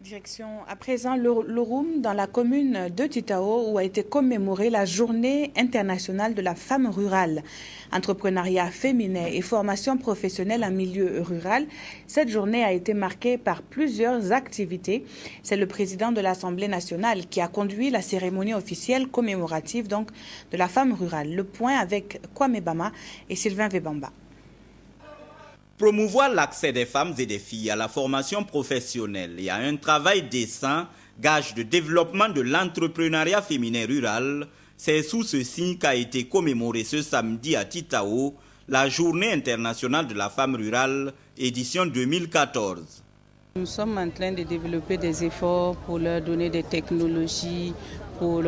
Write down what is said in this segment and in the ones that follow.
Direction à présent l'Orum dans la commune de Titao où a été commémorée la Journée internationale de la femme rurale. Entrepreneuriat féminin et formation professionnelle en milieu rural. Cette journée a été marquée par plusieurs activités. C'est le président de l'Assemblée nationale qui a conduit la cérémonie officielle commémorative donc, de la femme rurale. Le point avec Kwame Bama et Sylvain Vebamba. Promouvoir l'accès des femmes et des filles à la formation professionnelle et à un travail décent, gage de développement de l'entrepreneuriat féminin rural, c'est sous ce signe qu'a été commémorée ce samedi à Titao la Journée internationale de la femme rurale, édition 2014. Nous sommes en train de développer des efforts pour leur donner des technologies, pour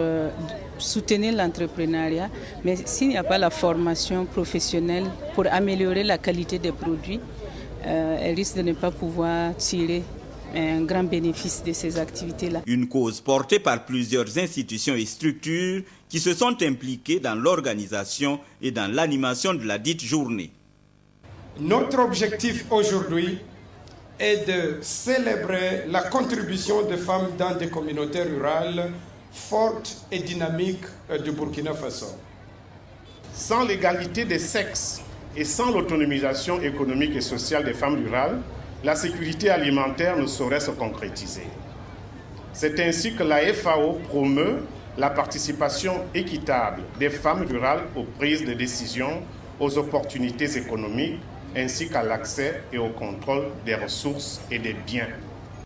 soutenir l'entrepreneuriat. Mais s'il n'y a pas la formation professionnelle pour améliorer la qualité des produits, elles risquent de ne pas pouvoir tirer un grand bénéfice de ces activités-là. Une cause portée par plusieurs institutions et structures qui se sont impliquées dans l'organisation et dans l'animation de la dite journée. Notre objectif aujourd'hui est de célébrer la contribution des femmes dans des communautés rurales fortes et dynamiques du Burkina Faso. Sans l'égalité des sexes et sans l'autonomisation économique et sociale des femmes rurales, la sécurité alimentaire ne saurait se concrétiser. C'est ainsi que la FAO promeut la participation équitable des femmes rurales aux prises de décision, aux opportunités économiques, ainsi qu'à l'accès et au contrôle des ressources et des biens.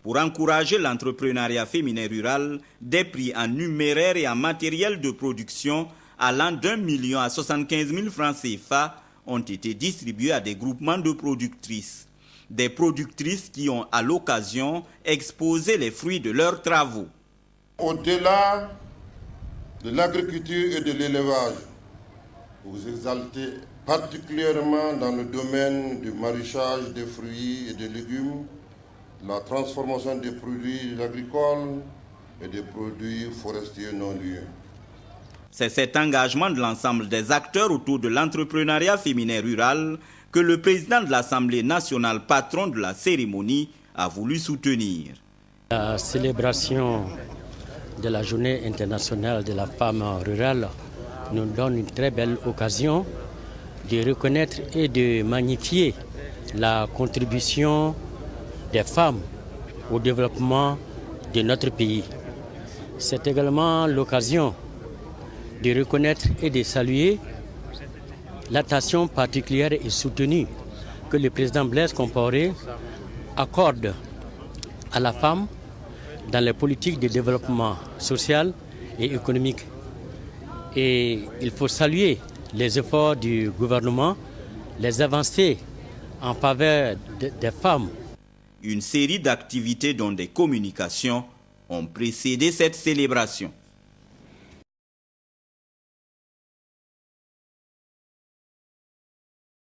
Pour encourager l'entrepreneuriat féminin rural, des prix en numéraire et en matériel de production allant d'1 million à 75 000 francs CFA ont été distribués à des groupements de productrices. Des productrices qui ont à l'occasion exposé les fruits de leurs travaux. Au-delà de l'agriculture et de l'élevage, vous exaltez particulièrement dans le domaine du maraîchage des fruits et des légumes, la transformation des produits agricoles et des produits forestiers non liés. C'est cet engagement de l'ensemble des acteurs autour de l'entrepreneuriat féminin rural que le président de l'Assemblée nationale, patron de la cérémonie, a voulu soutenir. La célébration de la Journée internationale de la femme rurale nous donne une très belle occasion de reconnaître et de magnifier la contribution des femmes au développement de notre pays. C'est également l'occasion de reconnaître et de saluer l'attention particulière et soutenue que le président Blaise Compaoré accorde à la femme dans les politiques de développement social et économique. Et il faut saluer les efforts du gouvernement, les avancées en faveur des femmes. Une série d'activités dont des communications ont précédé cette célébration.